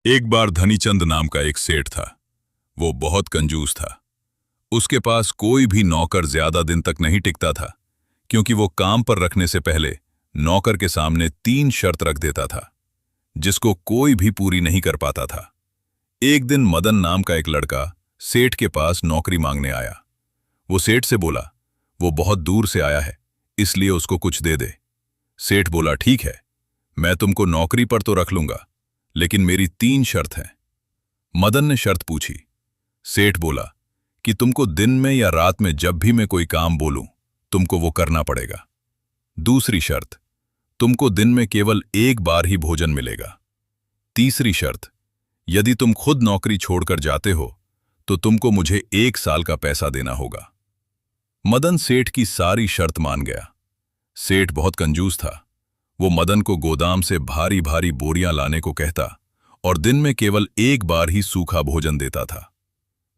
एक बार धनीचंद नाम का एक सेठ था। वो बहुत कंजूस था। उसके पास कोई भी नौकर ज्यादा दिन तक नहीं टिकता था, क्योंकि वो काम पर रखने से पहले नौकर के सामने 3 शर्त रख देता था, जिसको कोई भी पूरी नहीं कर पाता था। एक दिन मदन नाम का एक लड़का सेठ के पास नौकरी मांगने आया। वो सेठ से बोला, वो बहुत दूर से आया है, इसलिए उसको कुछ दे दे। सेठ बोला, ठीक है, मैं तुमको नौकरी पर तो रख लूंगा, लेकिन मेरी 3 शर्त हैं। मदन ने शर्त पूछी। सेठ बोला कि तुमको दिन में या रात में जब भी मैं कोई काम बोलूं, तुमको वो करना पड़ेगा। दूसरी शर्त, तुमको दिन में केवल एक बार ही भोजन मिलेगा। तीसरी शर्त, यदि तुम खुद नौकरी छोड़कर जाते हो तो तुमको मुझे 1 साल का पैसा देना होगा। मदन सेठ की सारी शर्त मान गया। सेठ बहुत कंजूस था। वो मदन को गोदाम से भारी भारी बोरियां लाने को कहता और दिन में केवल एक बार ही सूखा भोजन देता था,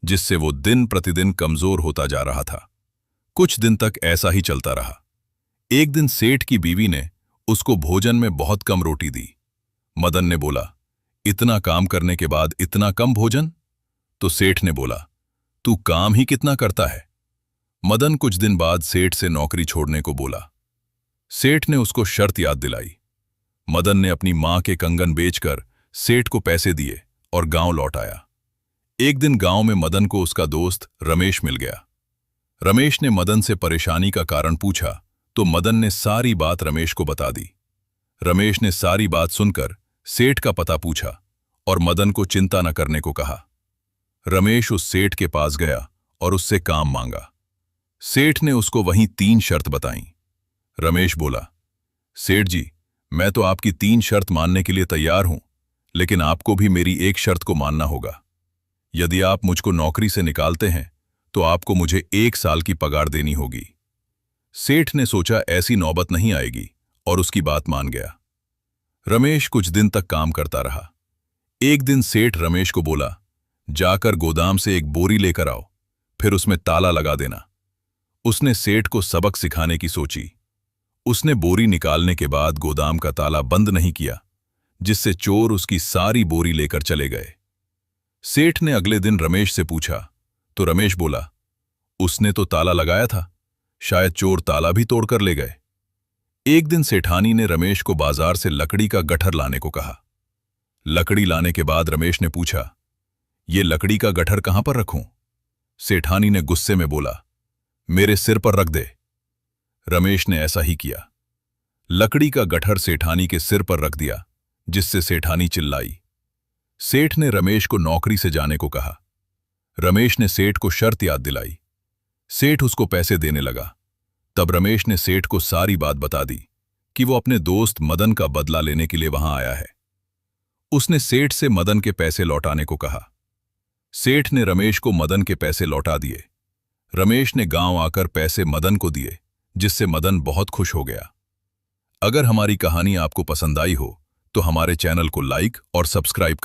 जिससे वो दिन प्रतिदिन कमजोर होता जा रहा था। कुछ दिन तक ऐसा ही चलता रहा। एक दिन सेठ की बीवी ने उसको भोजन में बहुत कम रोटी दी। मदन ने बोला, इतना काम करने के बाद इतना कम भोजन? तो सेठ ने बोला, तू काम ही कितना करता है। मदन कुछ दिन बाद सेठ से नौकरी छोड़ने को बोला। सेठ ने उसको शर्त याद दिलाई। मदन ने अपनी मां के कंगन बेचकर सेठ को पैसे दिए और गांव लौट आया। एक दिन गांव में मदन को उसका दोस्त रमेश मिल गया। रमेश ने मदन से परेशानी का कारण पूछा तो मदन ने सारी बात रमेश को बता दी। रमेश ने सारी बात सुनकर सेठ का पता पूछा और मदन को चिंता न करने को कहा। रमेश उस सेठ के पास गया और उससे काम मांगा। सेठ ने उसको वहीं 3 शर्त बताईं। रमेश बोला, सेठ जी, मैं तो आपकी 3 शर्त मानने के लिए तैयार हूं, लेकिन आपको भी मेरी एक शर्त को मानना होगा। यदि आप मुझको नौकरी से निकालते हैं तो आपको मुझे 1 साल की पगार देनी होगी। सेठ ने सोचा ऐसी नौबत नहीं आएगी और उसकी बात मान गया। रमेश कुछ दिन तक काम करता रहा। एक दिन सेठ रमेश को बोला, जाकर गोदाम से एक बोरी लेकर आओ, फिर उसमें ताला लगा देना। उसने सेठ को सबक सिखाने की सोची। उसने बोरी निकालने के बाद गोदाम का ताला बंद नहीं किया, जिससे चोर उसकी सारी बोरी लेकर चले गए। सेठ ने अगले दिन रमेश से पूछा तो रमेश बोला, उसने तो ताला लगाया था, शायद चोर ताला भी तोड़कर ले गए। एक दिन सेठानी ने रमेश को बाजार से लकड़ी का गट्ठर लाने को कहा। लकड़ी लाने के बाद रमेश ने पूछा, ये लकड़ी का गट्ठर कहां पर रखूं? सेठानी ने गुस्से में बोला, मेरे सिर पर रख दे। रमेश ने ऐसा ही किया। लकड़ी का गट्ठर सेठानी के सिर पर रख दिया, जिससे सेठानी चिल्लाई। सेठ ने रमेश को नौकरी से जाने को कहा। रमेश ने सेठ को शर्त याद दिलाई। सेठ उसको पैसे देने लगा। तब रमेश ने सेठ को सारी बात बता दी कि वो अपने दोस्त मदन का बदला लेने के लिए वहां आया है। उसने सेठ से मदन के पैसे लौटाने को कहा। सेठ ने रमेश को मदन के पैसे लौटा दिए। रमेश ने गांव आकर पैसे मदन को दिए, जिससे मदन बहुत खुश हो गया। अगर हमारी कहानी आपको पसंद आई हो तो हमारे चैनल को लाइक और सब्सक्राइब करें।